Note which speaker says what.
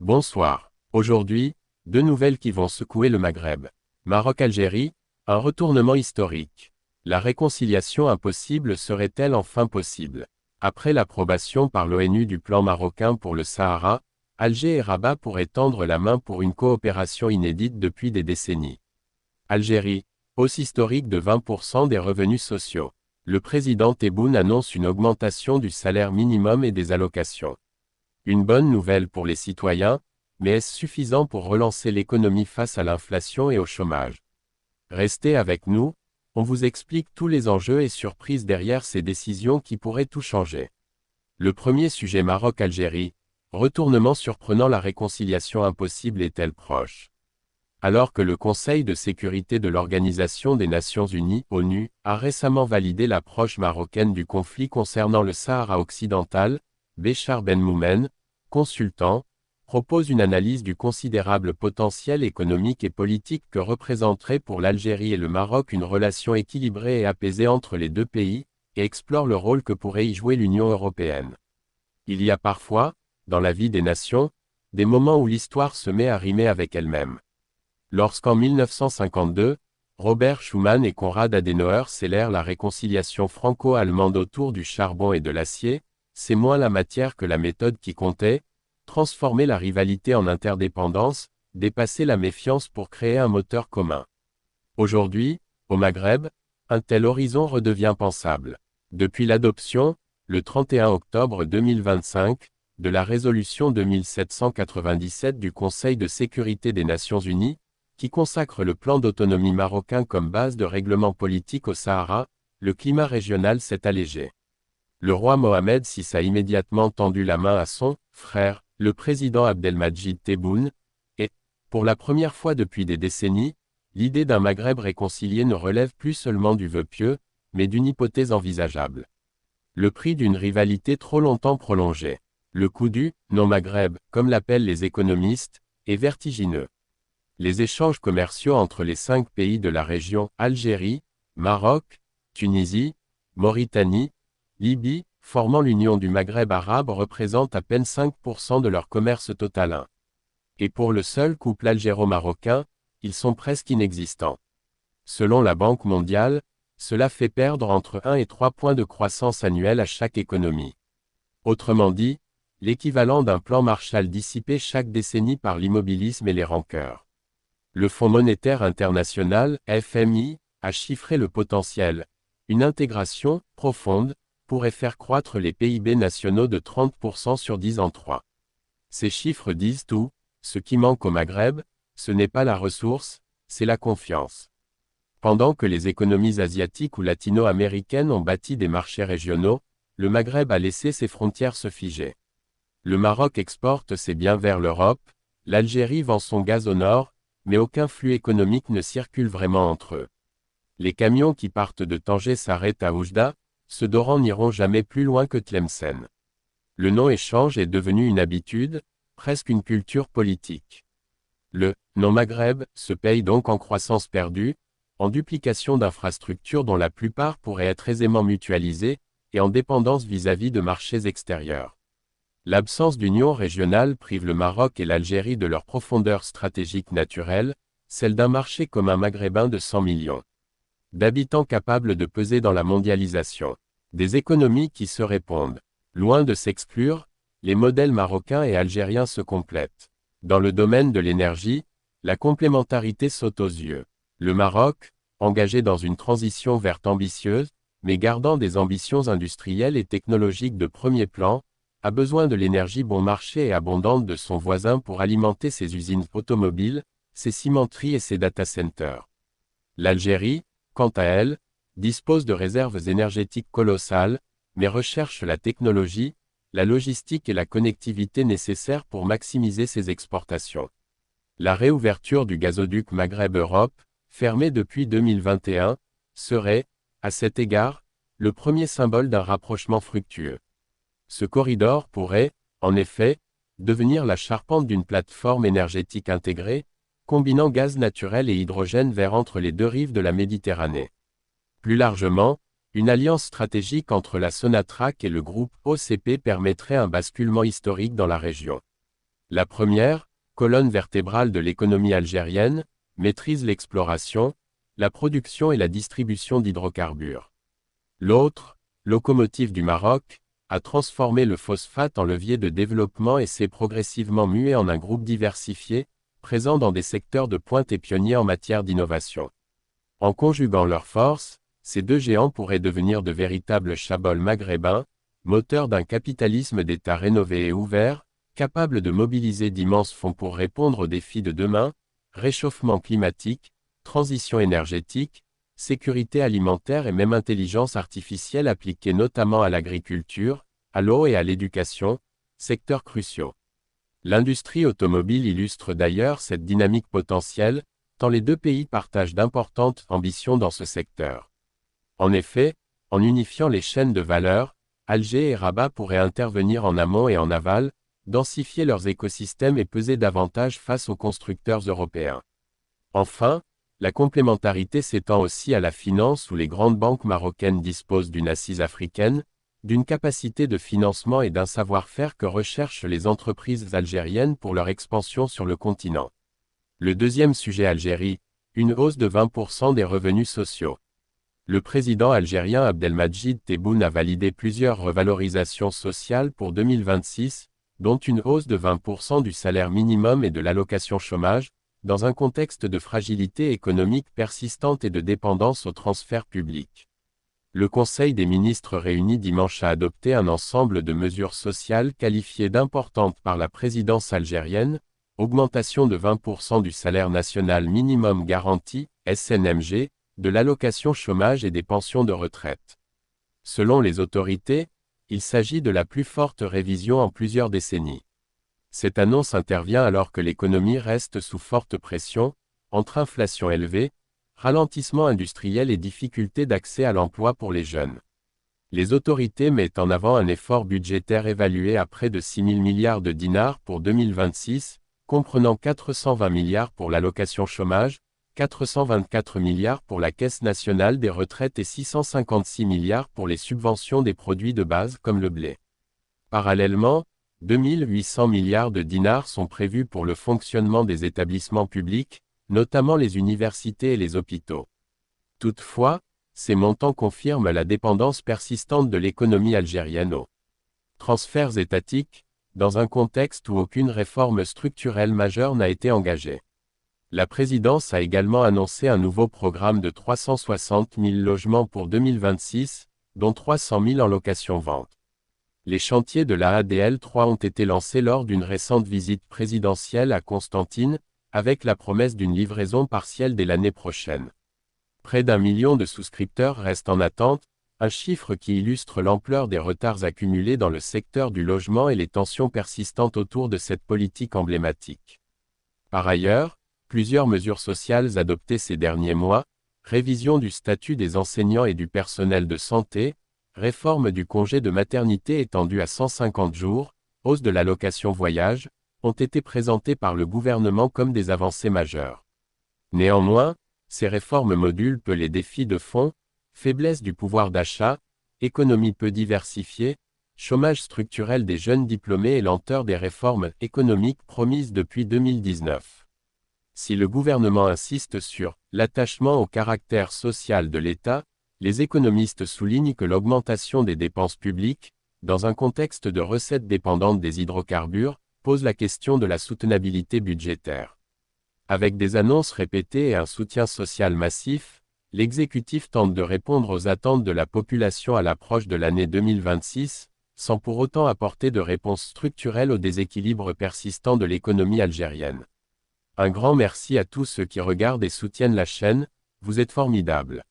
Speaker 1: Bonsoir. Aujourd'hui, deux nouvelles qui vont secouer le Maghreb. Maroc-Algérie, un retournement historique. La réconciliation impossible serait-elle enfin possible? Après l'approbation par l'ONU du plan marocain pour le Sahara, Alger et Rabat pourraient tendre la main pour une coopération inédite depuis des décennies. Algérie, hausse historique de 20% des revenus sociaux. Le président Tebboune annonce une augmentation du salaire minimum et des allocations. Une bonne nouvelle pour les citoyens, mais est-ce suffisant pour relancer l'économie face à l'inflation et au chômage? Restez avec nous, on vous explique tous les enjeux et surprises derrière ces décisions qui pourraient tout changer. Le premier sujet Maroc-Algérie, retournement surprenant, la réconciliation impossible est-elle proche? Alors que le Conseil de sécurité de l'Organisation des Nations Unies, ONU, a récemment validé l'approche marocaine du conflit concernant le Sahara occidental, Béchar Ben Moumen, consultant, propose une analyse du considérable potentiel économique et politique que représenterait pour l'Algérie et le Maroc une relation équilibrée et apaisée entre les deux pays, et explore le rôle que pourrait y jouer l'Union européenne. Il y a parfois, dans la vie des nations, des moments où l'histoire se met à rimer avec elle-même. Lorsqu'en 1952, Robert Schuman et Konrad Adenauer scellèrent la réconciliation franco-allemande autour du charbon et de l'acier, c'est moins la matière que la méthode qui comptait, transformer la rivalité en interdépendance, dépasser la méfiance pour créer un moteur commun. Aujourd'hui, au Maghreb, un tel horizon redevient pensable. Depuis l'adoption, le 31 octobre 2025, de la résolution 2797 du Conseil de sécurité des Nations Unies, qui consacre le plan d'autonomie marocain comme base de règlement politique au Sahara, le climat régional s'est allégé. Le roi Mohamed VI a immédiatement tendu la main à son frère, le président Abdelmadjid Tebboune, et, pour la première fois depuis des décennies, l'idée d'un Maghreb réconcilié ne relève plus seulement du vœu pieux, mais d'une hypothèse envisageable. Le prix d'une rivalité trop longtemps prolongée. Le coût du non-Maghreb, comme l'appellent les économistes, est vertigineux. Les échanges commerciaux entre les 5 pays de la région, Algérie, Maroc, Tunisie, Mauritanie, Libye, formant l'Union du Maghreb arabe, représentent à peine 5% de leur commerce total. Et pour le seul couple algéro-marocain, ils sont presque inexistants. Selon la Banque mondiale, cela fait perdre entre 1 et 3 points de croissance annuelle à chaque économie. Autrement dit, l'équivalent d'un plan Marshall dissipé chaque décennie par l'immobilisme et les rancœurs. Le Fonds monétaire international, FMI, a chiffré le potentiel. Une intégration profonde pourrait faire croître les PIB nationaux de 30% sur 10 ans. Ces chiffres disent tout, ce qui manque au Maghreb, ce n'est pas la ressource, c'est la confiance. Pendant que les économies asiatiques ou latino-américaines ont bâti des marchés régionaux, le Maghreb a laissé ses frontières se figer. Le Maroc exporte ses biens vers l'Europe, l'Algérie vend son gaz au nord, mais aucun flux économique ne circule vraiment entre eux. Les camions qui partent de Tanger s'arrêtent à Oujda, ceux d'Oran n'iront jamais plus loin que Tlemcen. Le non-échange est devenu une habitude, presque une culture politique. Le non-Maghreb se paye donc en croissance perdue, en duplication d'infrastructures dont la plupart pourraient être aisément mutualisées, et en dépendance vis-à-vis de marchés extérieurs. L'absence d'union régionale prive le Maroc et l'Algérie de leur profondeur stratégique naturelle, celle d'un marché commun maghrébin de 100 millions d'habitants capables de peser dans la mondialisation. Des économies qui se répondent. Loin de s'exclure, les modèles marocains et algériens se complètent. Dans le domaine de l'énergie, la complémentarité saute aux yeux. Le Maroc, engagé dans une transition verte ambitieuse, mais gardant des ambitions industrielles et technologiques de premier plan, a besoin de l'énergie bon marché et abondante de son voisin pour alimenter ses usines automobiles, ses cimenteries et ses data centers. L'Algérie, quant à elle, dispose de réserves énergétiques colossales, mais recherche la technologie, la logistique et la connectivité nécessaires pour maximiser ses exportations. La réouverture du gazoduc Maghreb-Europe, fermé depuis 2021, serait, à cet égard, le premier symbole d'un rapprochement fructueux. Ce corridor pourrait, en effet, devenir la charpente d'une plateforme énergétique intégrée, combinant gaz naturel et hydrogène vert entre les deux rives de la Méditerranée. Plus largement, une alliance stratégique entre la Sonatrach et le groupe OCP permettrait un basculement historique dans la région. La première, colonne vertébrale de l'économie algérienne, maîtrise l'exploration, la production et la distribution d'hydrocarbures. L'autre, locomotive du Maroc, a transformé le phosphate en levier de développement et s'est progressivement mué en un groupe diversifié, présent dans des secteurs de pointe et pionnier en matière d'innovation. En conjuguant leurs forces, ces deux géants pourraient devenir de véritables chabols maghrébins, moteurs d'un capitalisme d'État rénové et ouvert, capable de mobiliser d'immenses fonds pour répondre aux défis de demain, réchauffement climatique, transition énergétique, sécurité alimentaire et même intelligence artificielle appliquée notamment à l'agriculture, à l'eau et à l'éducation, secteurs cruciaux. L'industrie automobile illustre d'ailleurs cette dynamique potentielle, tant les deux pays partagent d'importantes ambitions dans ce secteur. En effet, en unifiant les chaînes de valeur, Alger et Rabat pourraient intervenir en amont et en aval, densifier leurs écosystèmes et peser davantage face aux constructeurs européens. Enfin, la complémentarité s'étend aussi à la finance où les grandes banques marocaines disposent d'une assise africaine, d'une capacité de financement et d'un savoir-faire que recherchent les entreprises algériennes pour leur expansion sur le continent. Le deuxième sujet Algérie, une hausse de 20% des revenus sociaux. Le président algérien Abdelmadjid Tebboune a validé plusieurs revalorisations sociales pour 2026, dont une hausse de 20% du salaire minimum et de l'allocation chômage, dans un contexte de fragilité économique persistante et de dépendance aux transferts publics. Le Conseil des ministres réuni dimanche a adopté un ensemble de mesures sociales qualifiées d'importantes par la présidence algérienne, augmentation de 20% du salaire national minimum garanti, SNMG, de l'allocation chômage et des pensions de retraite. Selon les autorités, il s'agit de la plus forte révision en plusieurs décennies. Cette annonce intervient alors que l'économie reste sous forte pression, entre inflation élevée, ralentissement industriel et difficultés d'accès à l'emploi pour les jeunes. Les autorités mettent en avant un effort budgétaire évalué à près de 6 000 milliards de dinars pour 2026, comprenant 420 milliards pour l'allocation chômage, 424 milliards pour la Caisse nationale des retraites et 656 milliards pour les subventions des produits de base comme le blé. Parallèlement, 2 800 milliards de dinars sont prévus pour le fonctionnement des établissements publics, notamment les universités et les hôpitaux. Toutefois, ces montants confirment la dépendance persistante de l'économie algérienne aux transferts étatiques, dans un contexte où aucune réforme structurelle majeure n'a été engagée. La présidence a également annoncé un nouveau programme de 360 000 logements pour 2026, dont 300 000 en location-vente. Les chantiers de la ADL 3 ont été lancés lors d'une récente visite présidentielle à Constantine, avec la promesse d'une livraison partielle dès l'année prochaine. Près d'1 million de souscripteurs restent en attente, un chiffre qui illustre l'ampleur des retards accumulés dans le secteur du logement et les tensions persistantes autour de cette politique emblématique. Par ailleurs, plusieurs mesures sociales adoptées ces derniers mois, révision du statut des enseignants et du personnel de santé, réforme du congé de maternité étendu à 150 jours, hausse de l'allocation voyage, ont été présentées par le gouvernement comme des avancées majeures. Néanmoins, ces réformes modulent peu les défis de fond, faiblesse du pouvoir d'achat, économie peu diversifiée, chômage structurel des jeunes diplômés et lenteur des réformes économiques promises depuis 2019. Si le gouvernement insiste sur l'attachement au caractère social de l'État, les économistes soulignent que l'augmentation des dépenses publiques, dans un contexte de recettes dépendantes des hydrocarbures, pose la question de la soutenabilité budgétaire. Avec des annonces répétées et un soutien social massif, l'exécutif tente de répondre aux attentes de la population à l'approche de l'année 2026, sans pour autant apporter de réponse structurelle au déséquilibre persistant de l'économie algérienne. Un grand merci à tous ceux qui regardent et soutiennent la chaîne, vous êtes formidables.